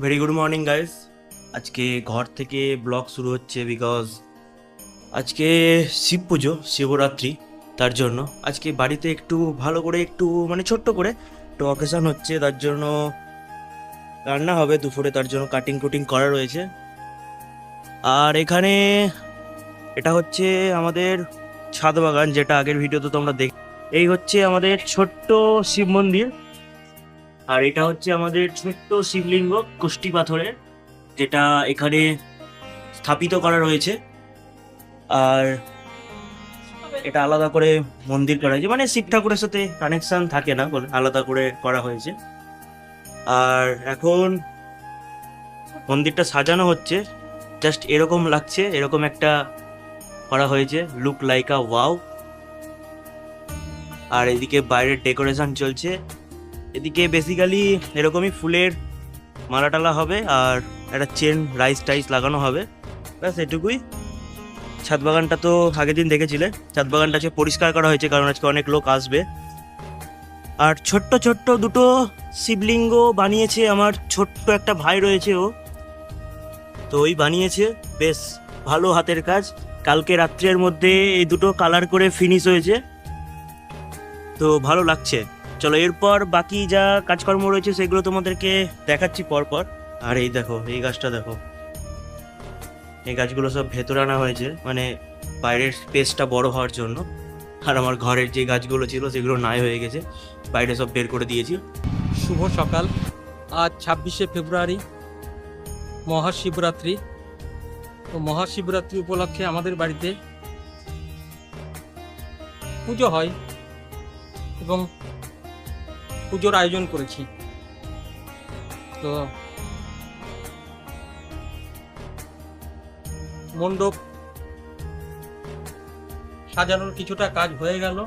Very good morning guys. আজকে ঘর থেকে ব্লগ শুরু হচ্ছে বিকজ আজকে শিব পুজো, শিবরাত্রি। তার জন্য আজকে বাড়িতে একটু ভালো করে, একটু মানে ছোট্ট করে একটু অকেশন হচ্ছে, তার জন্য রান্না হবে দুপুরে, তার জন্য কাটিং কুটিং করা রয়েছে। আর এখানে এটা হচ্ছে আমাদের ছাদ বাগান, যেটা আগের ভিডিওতে তোমরা দেখ। এই হচ্ছে আমাদের ছোট্ট শিব মন্দির, আর এটা হচ্ছে আমাদের ছোট্ট শিবলিঙ্গ কুষ্টি পাথরের, যেটা এখানে স্থাপিত করা রয়েছে। আর এটা আলাদা করে মন্দির করা হয়েছে, মানে শিব ঠাকুরের সাথে কানেকশন থাকে না বলে আলাদা করে করা হয়েছে। আর এখন মন্দিরটা সাজানো হচ্ছে, জাস্ট এরকম লাগছে, এরকম একটা করা হয়েছে, লুক লাইক আ ওয়াও। আর এদিকে বাইরের ডেকোরেশন চলছে, এদিকে বেসিক্যালি এরকমই ফুলের মালা টালা হবে, আর একটা চেন রাইস টাইস লাগানো হবে, ব্যাস এটুকুই। ছাদ বাগানটা তো আগের দিন দেখেছিলে, ছাদ বাগানটা আজকে পরিষ্কার করা হয়েছে কারণ আজকে অনেক লোক আসবে। আর ছোট্ট ছোট্ট দুটো শিবলিঙ্গ বানিয়েছে আমার ছোট্ট একটা ভাই রয়েছে, ও তো ওই বানিয়েছে, বেশ ভালো হাতের কাজ। কালকে রাত্রের মধ্যে এই দুটো কালার করে ফিনিশ হয়েছে, তো ভালো লাগছে। চলো এরপর বাকি যা কাজকর্ম রয়েছে সেগুলো তোমাদেরকে দেখাচ্ছি পরপর। আর এই দেখো, এই গাছটা দেখো, এই গাছগুলো সব ভেতরে আনা হয়েছে, মানে বাইরের স্পেসটা বড় হওয়ার জন্য। আর আমার ঘরের যে গাছগুলো ছিল সেগুলো নাই হয়ে গেছে, বাইরে সব বের করে দিয়েছি। শুভ সকাল। আজ 26শে ফেব্রুয়ারি, মহাশিবরাত্রি। তো মহাশিবরাত্রি উপলক্ষে আমাদের বাড়িতে পুজো হয় এবং পুজোর আয়োজন করেছি। তো মণ্ডপ সাজানোর কিছুটা কাজ হয়ে গেল,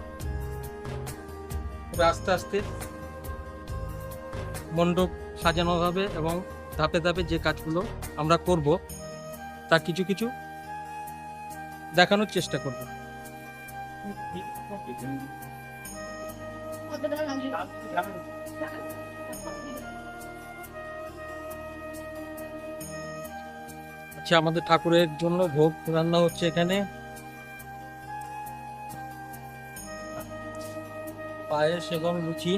তবে আস্তে আস্তে মণ্ডপ সাজানো হবে এবং ধাপে ধাপে যে কাজগুলো আমরা করব তা কিছু কিছু দেখানোর চেষ্টা করব। আচ্ছা, আমাদের ঠাকুরের জন্য ভোগ রান্না হচ্ছে এখানে। পায়েস এবং লুচি।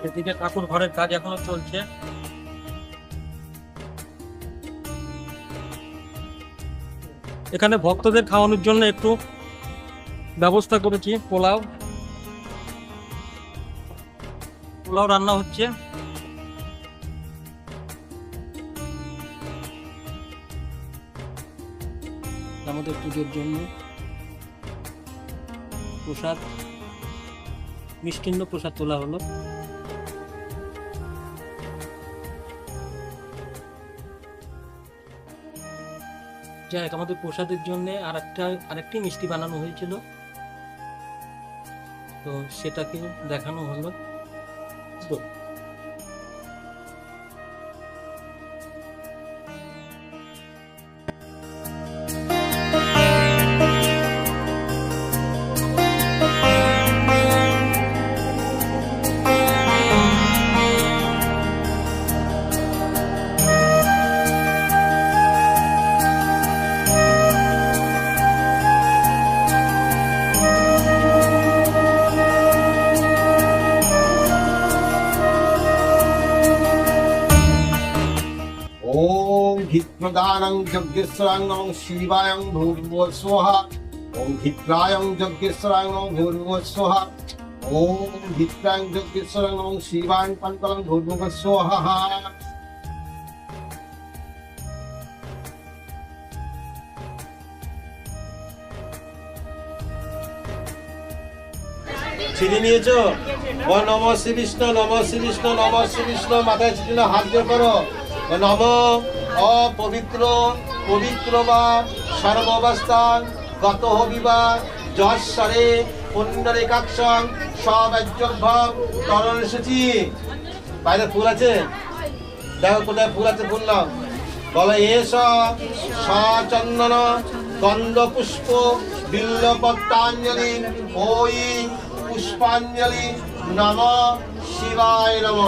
এদিকে ঠাকুর ঘরের কাজ এখনো চলছে। এখানে ভক্তদের খাওয়ানোর জন্য একটু ব্যবস্থা করেছি, পোলাও রান্না হচ্ছে। আমাদের পুজোর জন্য প্রসাদ, মিষ্টান্ন প্রসাদ তোলা হলো। যাই হোক, আমাদের প্রসাদের জন্য আরেকটি মিষ্টি বানানো হয়েছিল, তো সেটাকে দেখানো হলো। ओम भिप्रदानं यज्ञेश्वराय नमः शिवाय भूर्भुवः स्वः। ओम भित्राय यज्ञेश्वराय नमः भूर्भुवः स्वः। ओम भित्राय यज्ञेश्वराय नमः शिवाय पंकलं भूर्भुवः स्वः। ছিঁড়ে নিয়েছো? ও নম শ্রী বিষ্ণু, নম শ্রী বিষ্ণু, নম শ্রী বিষ্ণু। মাথায় ছিটিয়ে হাত দিয়ে করো নম। অপবিত্র পবিত্র বা সর্বাবস্থান গত হবিবা যশ্বরে পুণ্ডরিকাক্ষং সবাজ্যভব তরণ সূচি। বাইরে ফুল আছে, দেখো কোথায় ফুল আছে, ফুল নাও। বলো এস সচন্দন গন্ধ পুষ্প বিল্লপত্রাঞ্জলি ওই পুষ্পাঞ্জলি নম শিবায় নম।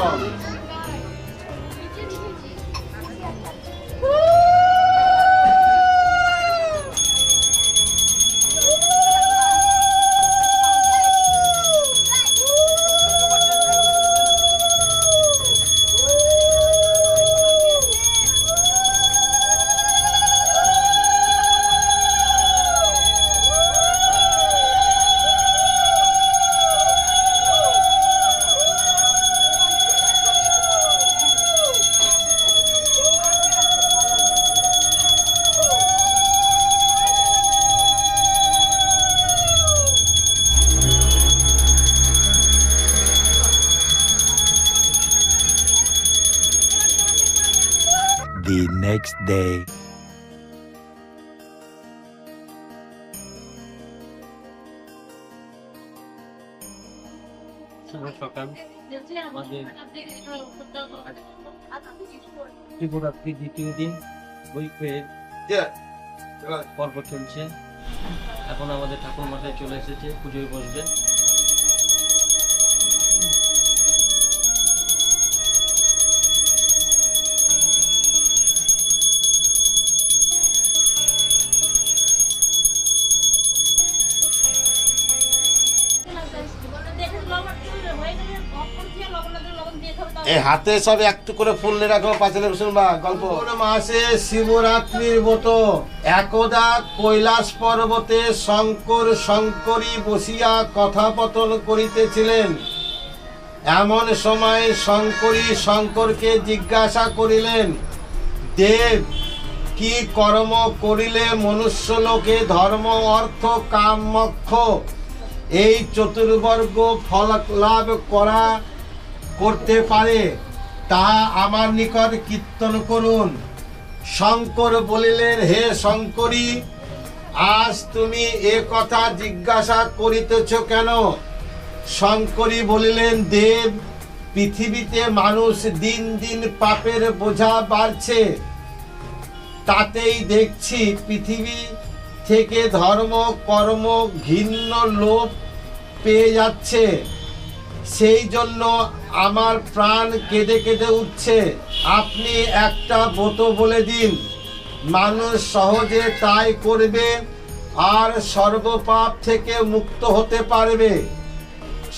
next day. শুভ সকাল। আমাদের শিবরাত্রি দ্বিতীয় দিন বৈকের পর্ব চলছে। এখন আমাদের ঠাকুর মাথায় চলে এসেছে, পুজোয় বসবে। এই হাতে সব একটু করে ফুল রাখো, পাঁচালে শুনবা গল্প। মাসে শিবরাত্রির মতো একদা কৈলাস পর্বতে শঙ্কর শঙ্করী বসিয়া কথাপতন করিতেছিলেন। এমন সময় শঙ্করী শঙ্করকে জিজ্ঞাসা করিলেন, দেব, কি কর্ম করিলে মনুষ্য লোকে ধর্ম অর্থ কাম মোক্ষ এই চতুর্বর্গ ফল লাভ করতে পারে, তা আমার নিকট কীর্তন করুন। শঙ্কর বলিলেন, হে শঙ্করী, আজ তুমি এ কথা জিজ্ঞাসা করিতেছ কেন? শঙ্করী বলিলেন, দেব, পৃথিবীতে মানুষ দিন দিন পাপের বোঝা বাড়ছে, তাতেই দেখছি পৃথিবী থেকে ধর্ম কর্ম ঘৃণ্য লোপ পেয়ে যাচ্ছে। সেই জন্য আমার প্রাণ কেঁদে কেঁদে উঠছে। আপনি একটা ব্রত বলে দিন, মানুষ সহজে তাই করবে আর সর্বপাপ থেকে মুক্ত হতে পারবে।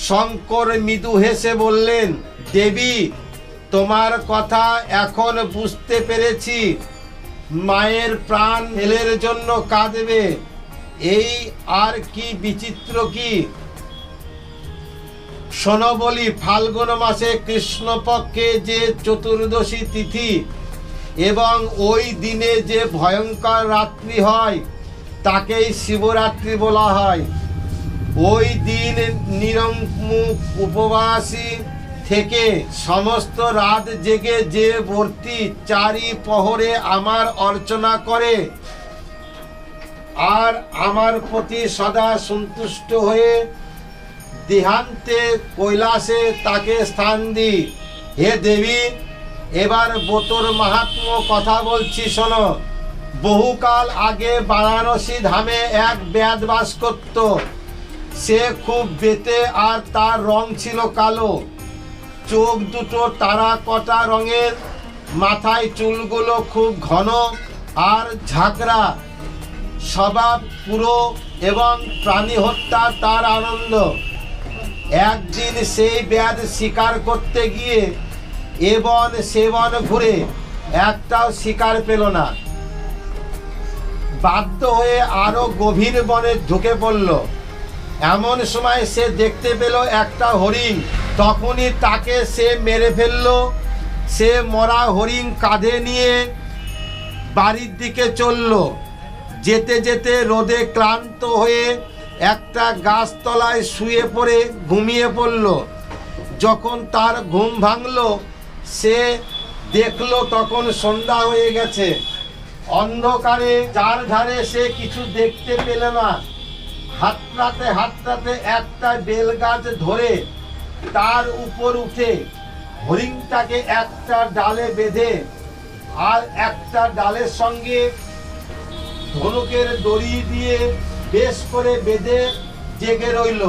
শঙ্কর মৃদু হেসে বললেন, দেবী, তোমার কথা এখন বুঝতে পেরেছি। মায়ের প্রাণ ছেলের জন্য কাঁদবে, এই আর কি বিচিত্র কি? শোনো বলি, ফাল্গুন মাসে কৃষ্ণপক্ষে যে চতুর্দশী তিথি এবং ওই দিনে যে ভয়ঙ্কর রাত্রি হয় তাকেই শিবরাত্রি বলা হয়। ওই দিন নিরঙ্মুখ উপবাসী থেকে সমস্ত রাত জেগে যে ভর্তি চারি প্রহরে আমার অর্চনা করে আর আমার প্রতি সদা সন্তুষ্ট হয়ে দেহান্তে কৈলাসে তাকে স্থান দিই। হে দেবী, এবার ব্রতর মাহাত্ম্য কথা বলছি, শোনো। বহুকাল আগে বারাণসী ধামে এক ব্যাধ বাস করত। সে খুব বেঁটে আর তার রং ছিল কালো, চোখ দুটো তারা কটা রঙের, মাথায় চুলগুলো খুব ঘন আর ঝাঁকড়া, স্বভাব পুরো এবং প্রাণী হত্যা তার আনন্দ। একদিন সেই ব্যাধ শিকার করতে গিয়ে এবন সেবন ঘুরে একটাও শিকার পেল না। বাধ্য হয়ে আরো গভীর বনে ঢুকে পড়ল। এমন সময় সে দেখতে পেল একটা হরিণ। তখনই তাকে সে মেরে ফেলল। সে মরা হরিণ কাঁধে নিয়ে বাড়ির দিকে চলল। যেতে যেতে রোদে ক্লান্ত হয়ে একটা গাছতলায় শুয়ে পড়ে ঘুমিয়ে পড়ল। যখন তার ঘুম ভাঙল, সে দেখল তখন সন্ধ্যা হয়ে গেছে। অন্ধকারে যার ধারে সে কিছু দেখতে পেল না। হাতড়াতে হাতড়াতে একটা বেল গাছ ধরে তার উপর উঠে হরিণটাকে একটা ডালে বেঁধে আর একটা ডালের সঙ্গে ধনুকের দড়ি দিয়ে বেশ করে বেঁধে জেগে রইল।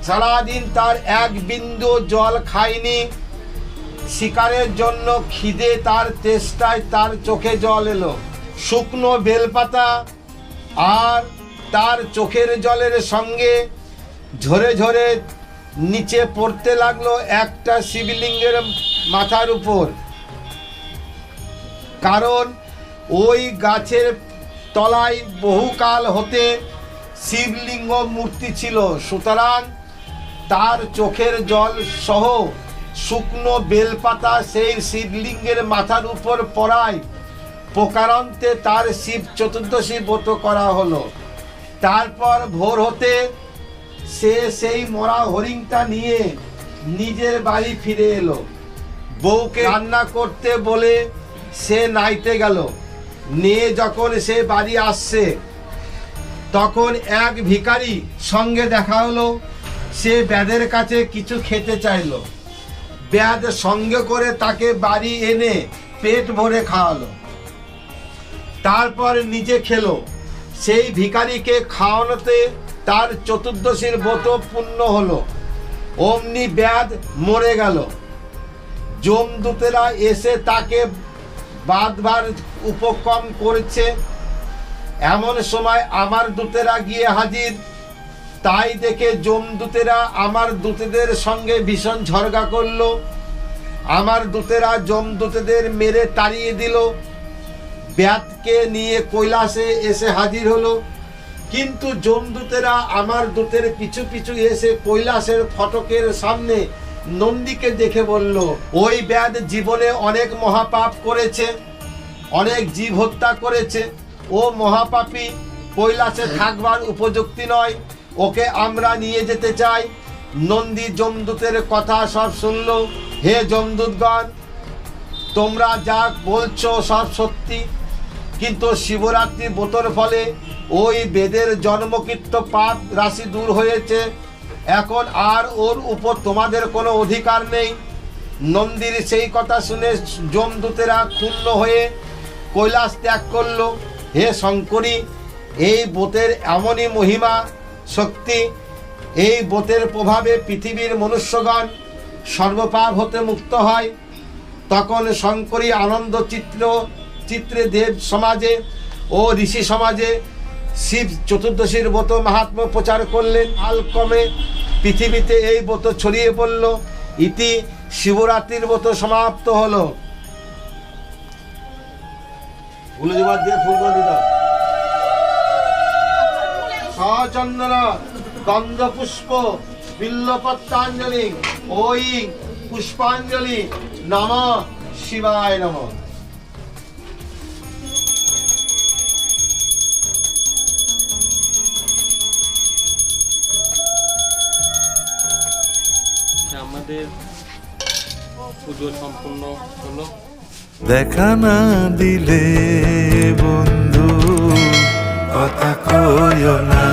সারাদিন তার এক বিন্দু জল খায়নি। শিকারের জন্য খিদে তার তেষ্টায় তার চোখে জল এলো। শুকনো বেলপাতা আর তার চোখের জলের সঙ্গে ঝরে ঝরে নিচে পড়তে লাগলো একটা শিবলিঙ্গের মাথার উপর। কারণ ওই গাছের তলায় বহুকাল হতে শিবলিঙ্গ মূর্তি ছিল, সুতরাং তার চোখের জল সহ শুকনো বেলপাতা সেই শিবলিঙ্গের মাথার উপর পড়ায় প্রকারান্তে তার শিব চতুর্দশী ব্রত করা হলো। তারপর ভোর হতে সে সেই মরা হরিণটা নিয়ে নিজের বাড়ি ফিরে এলো। বউকে রান্না করতে বলে সে নাইতে গেল। নিয়ে যখন সে বাড়ি আসছে তখন এক ভিখারি সঙ্গে দেখা হলো। সে ব্যাধের কাছে কিছু খেতে চাইলো। ব্যাধ সঙ্গে করে তাকে বাড়ি এনে পেট ভরে খাওয়ালো, তারপর নিজে খেলো। সেই ভিখারিকে খাওয়ানোতে তার চতুর্দশীর ব্রত পূর্ণ হলো। অমনি ব্যাধ মরে গেল। যমদূতেরা এসে তাকে বাঁধবার উপক্রম করছে। এমন সময় আমার দূতেরা গিয়ে হাজির। তাই দেখে যমদূতেরা আমার দূতেদের সঙ্গে ভীষণ ঝগড়া করলো। আমার দূতেরা যমদূতেদের মেরে তাড়িয়ে দিল। ব্যাধকে নিয়ে কৈলাসে এসে হাজির হলো। কিন্তু যমদূতেরা আমার দূতের পিছু পিছু এসে কৈলাসের ফটকের সামনে নন্দীকে দেখে বলল, ওই ব্যাধ জীবনে অনেক মহাপাপ করেছে, অনেক জীব হত্যা করেছে। ও মহাপাপী, কৈলাসে থাকবার উপযুক্তি নয়, ওকে আমরা নিয়ে যেতে চাই। নন্দী যমদূতের কথা সব শুনল। হে যমদূতগণ, তোমরা যা বলছো সব সত্যি, কিন্তু শিবরাত্রি ব্রতর ফলে ওই বেদের জন্মকৃত পাপ রাশি দূর হয়েছে। এখন আর ওর উপর তোমাদের কোনো অধিকার নেই। নন্দীর সেই কথা শুনে যমদূতেরা ক্ষুণ্ণ হয়ে কৈলাস ত্যাগ করলো। হে শঙ্করী, এই ব্রতের এমনই মহিমা শক্তি, এই ব্রতের প্রভাবে পৃথিবীর মনুষ্যগণ সর্বপাপ হতে মুক্ত হয়। তখন শঙ্করী আনন্দ চিত্রে দেব সমাজে ও ঋষি সমাজে শিব চতুর্দশীর ব্রত মাহাত্ম্য প্রচার করলেন। কালক্রমে পৃথিবীতে এই ব্রত ছড়িয়ে পড়ল। ইতি শিবরাত্রির ব্রত সমাপ্ত হলো। ফুলজোবার দিয়ে ফুলবন্দি দাও। সচন্দন গন্ধ পুষ্প বিল্লপত্রাঞ্জলি ওই পুষ্পাঞ্জলি নমঃ শিবায় নমঃ। আমাদের পুজো সম্পূর্ণ হলো। দেখা না দিলে বন্ধু কথা কইও না।